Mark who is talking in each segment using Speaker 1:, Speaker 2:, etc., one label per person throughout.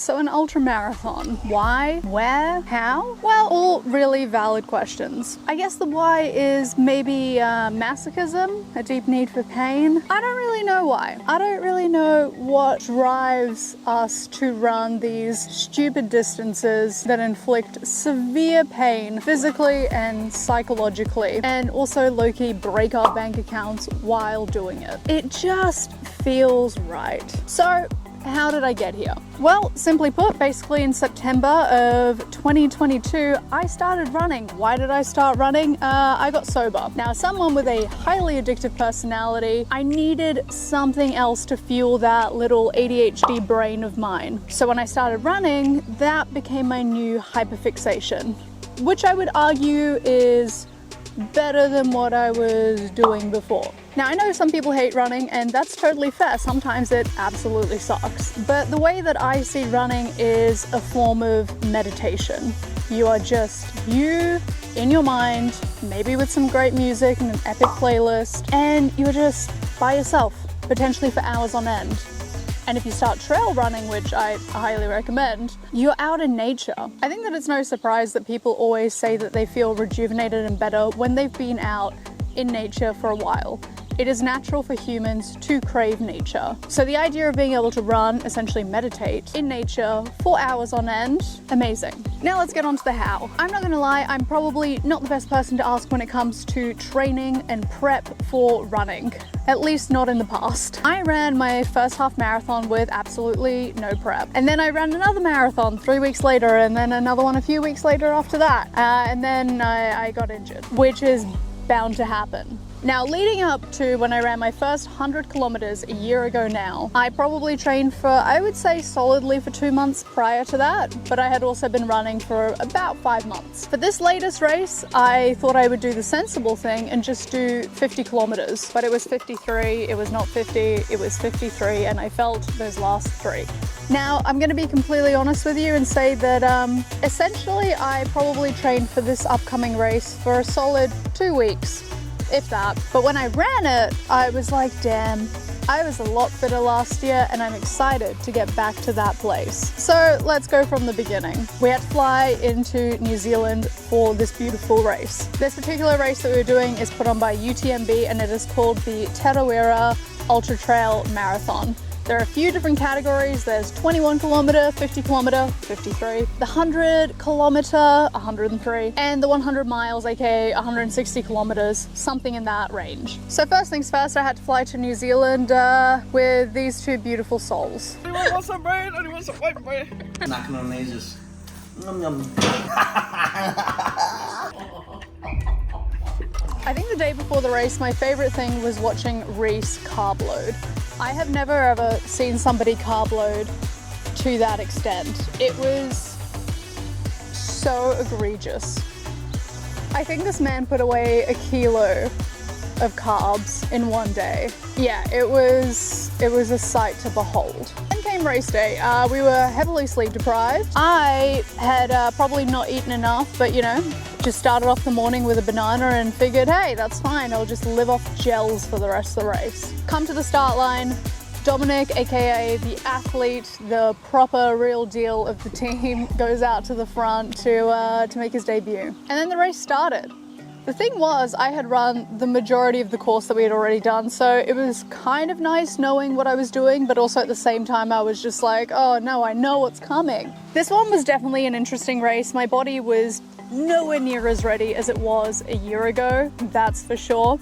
Speaker 1: So an ultra marathon, why, where, how? Well, all really valid questions. I guess the why is maybe masochism, a deep need for pain. I don't really know why. I don't really know what drives us to run these stupid distances that inflict severe pain physically and psychologically, and also low-key break our bank accounts while doing it. It just feels right. So how did I get here? Well, simply put, basically in September of 2022, I started running. Why did I start running? I got sober. Now, as someone with a highly addictive personality, I needed something else to fuel that little ADHD brain of mine. So when I started running, that became my new hyperfixation, which I would argue is better than what I was doing before. Now, I know some people hate running, and that's totally fair. Sometimes it absolutely sucks. But the way that I see running is a form of meditation. You are just you in your mind, maybe with some great music and an epic playlist, and you're just by yourself, potentially for hours on end. And if you start trail running, which I highly recommend, you're out in nature. I think that it's no surprise that people always say that they feel rejuvenated and better when they've been out in nature for a while. It is natural for humans to crave nature. So the idea of being able to run, essentially meditate in nature for hours on end, amazing. Now let's get on to the how. I'm not gonna lie, I'm probably not the best person to ask when it comes to training and prep for running, at least not in the past. I ran my first half marathon with absolutely no prep. And then I ran another marathon 3 weeks later, and then another one a few weeks later after that. And then I got injured, which is bound to happen. Now, leading up to when I ran my first 100 kilometers a year ago now, I probably trained for, I would say solidly for 2 months prior to that, but I had also been running for about 5 months. For this latest race, I thought I would do the sensible thing and just do 50 kilometers, but it was 53, it was not 50, it was 53, and I felt those last 3. Now, I'm gonna be completely honest with you and say that essentially I probably trained for this upcoming race for a solid 2 weeks, if that. But when I ran it, I was like, damn, I was a lot fitter last year, and I'm excited to get back to that place. So let's go from the beginning. We had to fly into New Zealand for this beautiful race. This particular race that we were doing is put on by UTMB, and it is called the Tarawera Ultra Trail Marathon. There are a few different categories. There's 21 kilometer, 50 kilometer, 53, the 100 kilometer, 103, and the 100 miles, aka 160 kilometers, something in that range. So first things first, I had to fly to New Zealand with these two beautiful souls.
Speaker 2: Anyone want some bread? Anyone some white bread?
Speaker 3: Knocking on these just yum yum.
Speaker 1: I think the day before the race, my favorite thing was watching Reese carb load. I have never ever seen somebody carb load to that extent. It was so egregious. I think this man put away a kilo of carbs in one day. Yeah, it was a sight to behold. Then came race day. We were heavily sleep deprived. I had probably not eaten enough, but you know, just started off the morning with a banana and figured, hey, that's fine. I'll just live off gels for the rest of the race. Come to the start line. Dominic, aka the athlete, the proper real deal of the team, goes out to the front to make his debut. And then the race started. The thing was, I had run the majority of the course that we had already done, so it was kind of nice knowing what I was doing, but also at the same time I was just like, oh no, I know what's coming. This one was definitely an interesting race. My body was nowhere near as ready as it was a year ago, that's for sure.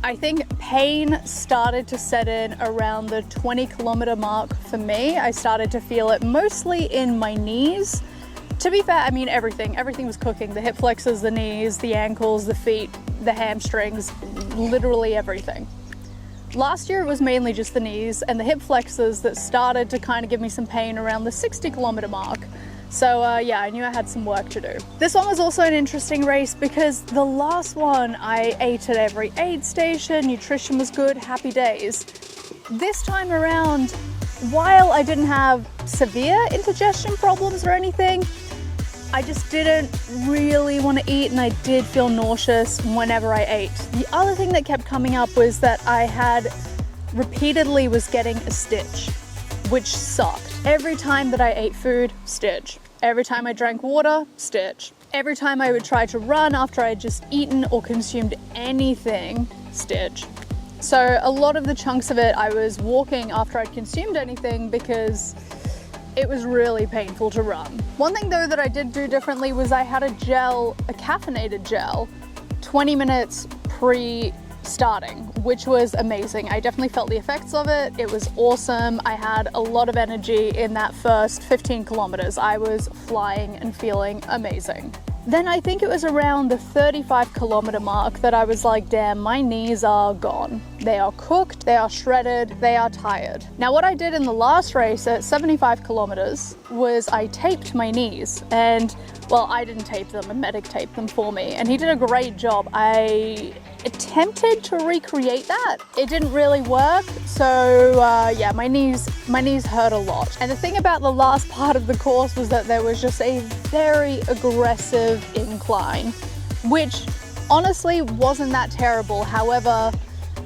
Speaker 1: I think pain started to set in around the 20 kilometer mark for me. I started to feel it mostly in my knees. To be fair, I mean everything was cooking. The hip flexors, the knees, the ankles, the feet, the hamstrings, literally everything. Last year it was mainly just the knees and the hip flexors that started to kind of give me some pain around the 60 kilometer mark. So yeah, I knew I had some work to do. This one was also an interesting race because the last one I ate at every aid station, nutrition was good, happy days. This time around, while I didn't have severe indigestion problems or anything, I just didn't really want to eat, and I did feel nauseous whenever I ate. The other thing that kept coming up was that I had repeatedly was getting a stitch, which sucked. Every time that I ate food, stitch. Every time I drank water, stitch. Every time I would try to run after I had just eaten or consumed anything, stitch. So a lot of the chunks of it, I was walking after I'd consumed anything because it was really painful to run. One thing though that I did do differently was I had a caffeinated gel, 20 minutes pre-starting, which was amazing. I definitely felt the effects of it. It was awesome. I had a lot of energy in that first 15 kilometers. I was flying and feeling amazing. Then I think it was around the 35 kilometer mark that I was like, damn, my knees are gone. They are cooked, they are shredded, they are tired. Now what I did in the last race at 75 kilometers was I taped my knees, and well, I didn't tape them, a medic taped them for me, and he did a great job. I attempted to recreate that. It didn't really work, so yeah, my knees hurt a lot. And the thing about the last part of the course was that there was just a very aggressive incline, which honestly wasn't that terrible. However,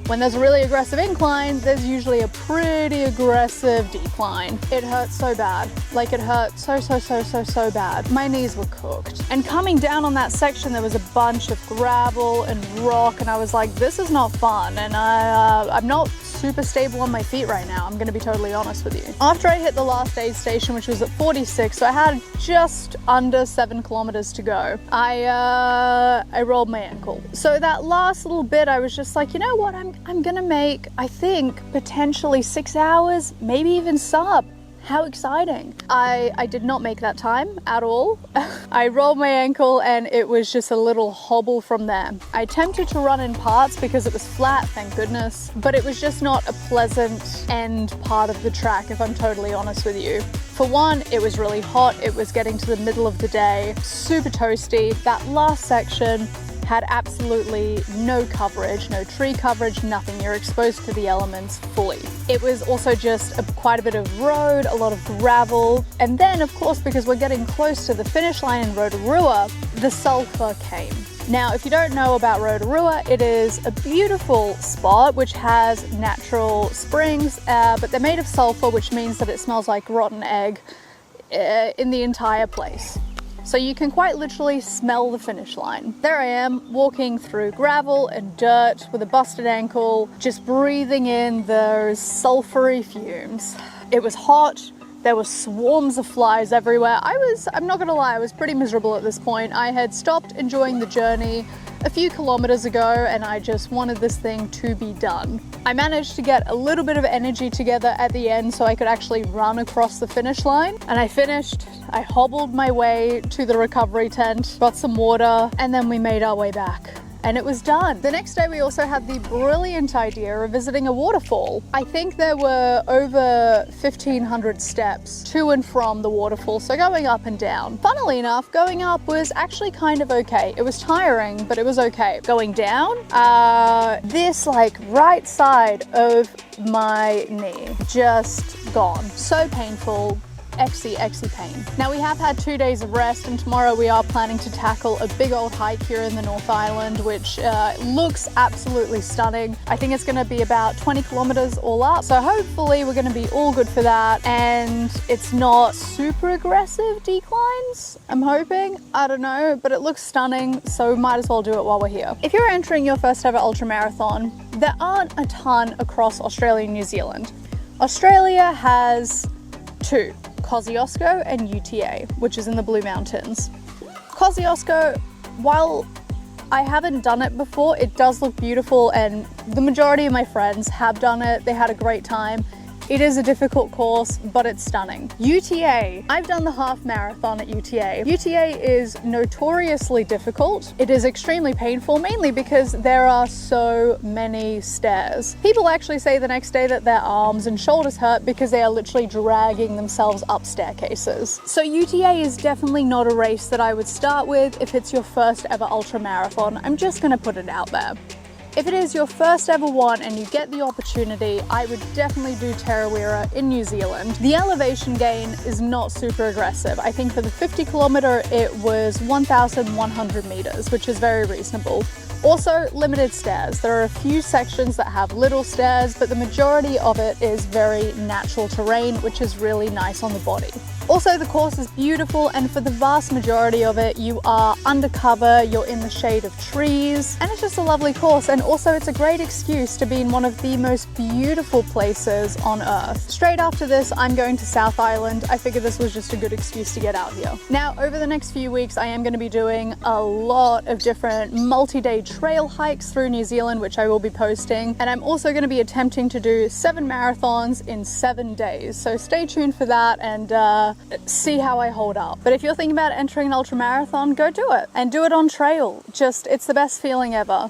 Speaker 1: when there's a really aggressive incline, there's usually a pretty aggressive decline. It hurt so bad. Like, it hurt so bad. My knees were cooked. And coming down on that section, there was a bunch of gravel and rock, and I was like, this is not fun. And I'm not super stable on my feet right now, I'm gonna be totally honest with you. After I hit the last aid station, which was at 46, so I had just under 7 kilometers to go, I rolled my ankle. So that last little bit, I was just like, you know what, I'm gonna make, I think, potentially 6 hours, maybe even sub. How exciting. I did not make that time at all. I rolled my ankle and it was just a little hobble from there. I attempted to run in parts because it was flat, thank goodness, but it was just not a pleasant end part of the track, if I'm totally honest with you. For one, it was really hot. It was getting to the middle of the day, super toasty. That last section had absolutely no coverage, no tree coverage, nothing. You're exposed to the elements fully. It was also just quite a bit of road, a lot of gravel, and then of course, because we're getting close to the finish line in Rotorua, the sulfur came. Now, if you don't know about Rotorua, it is a beautiful spot which has natural springs, but they're made of sulfur, which means that it smells like rotten egg in the entire place. So you can quite literally smell the finish line. There I am, walking through gravel and dirt with a busted ankle, just breathing in those sulfury fumes. It was hot. There were swarms of flies everywhere. I'm not gonna lie, I was pretty miserable at this point. I had stopped enjoying the journey a few kilometers ago and I just wanted this thing to be done. I managed to get a little bit of energy together at the end so I could actually run across the finish line, and I finished. I hobbled my way to the recovery tent, got some water, and then we made our way back. And it was done. The next day we also had the brilliant idea of visiting a waterfall. I think there were over 1,500 steps to and from the waterfall, so going up and down. Funnily enough, going up was actually kind of okay. It was tiring, but it was okay. Going down, this like right side of my knee just gone. So painful. Exy pain. Now we have had 2 days of rest, and tomorrow we are planning to tackle a big old hike here in the North Island, which looks absolutely stunning. I think it's going to be about 20 kilometers all up, so hopefully we're going to be all good for that, and it's not super aggressive declines, I'm hoping. I don't know, but it looks stunning, so might as well do it while we're here. If you're entering your first ever ultramarathon, there aren't a ton across Australia and New Zealand. Australia has 2. Kosciuszko and UTA, which is in the Blue Mountains. Kosciuszko, while I haven't done it before, it does look beautiful, and the majority of my friends have done it. They had a great time. It is a difficult course, but it's stunning. UTA, I've done the half marathon at UTA. UTA is notoriously difficult. It is extremely painful, mainly because there are so many stairs. People actually say the next day that their arms and shoulders hurt because they are literally dragging themselves up staircases. So UTA is definitely not a race that I would start with if it's your first ever ultra marathon. I'm just gonna put it out there. If it is your first ever one and you get the opportunity, I would definitely do Tarawera in New Zealand. The elevation gain is not super aggressive. I think for the 50 kilometer, it was 1,100 meters, which is very reasonable. Also, limited stairs. There are a few sections that have little stairs, but the majority of it is very natural terrain, which is really nice on the body. Also, the course is beautiful, and for the vast majority of it, you are undercover, you're in the shade of trees, and it's just a lovely course. And also, it's a great excuse to be in one of the most beautiful places on earth. Straight after this, I'm going to South Island. I figured this was just a good excuse to get out here. Now, over the next few weeks, I am going to be doing a lot of different multi-day trail hikes through New Zealand, which I will be posting. And I'm also going to be attempting to do 7 marathons in 7 days. So stay tuned for that and see how I hold up. But if you're thinking about entering an ultra marathon, go do it, and do it on trail. Just, it's the best feeling ever.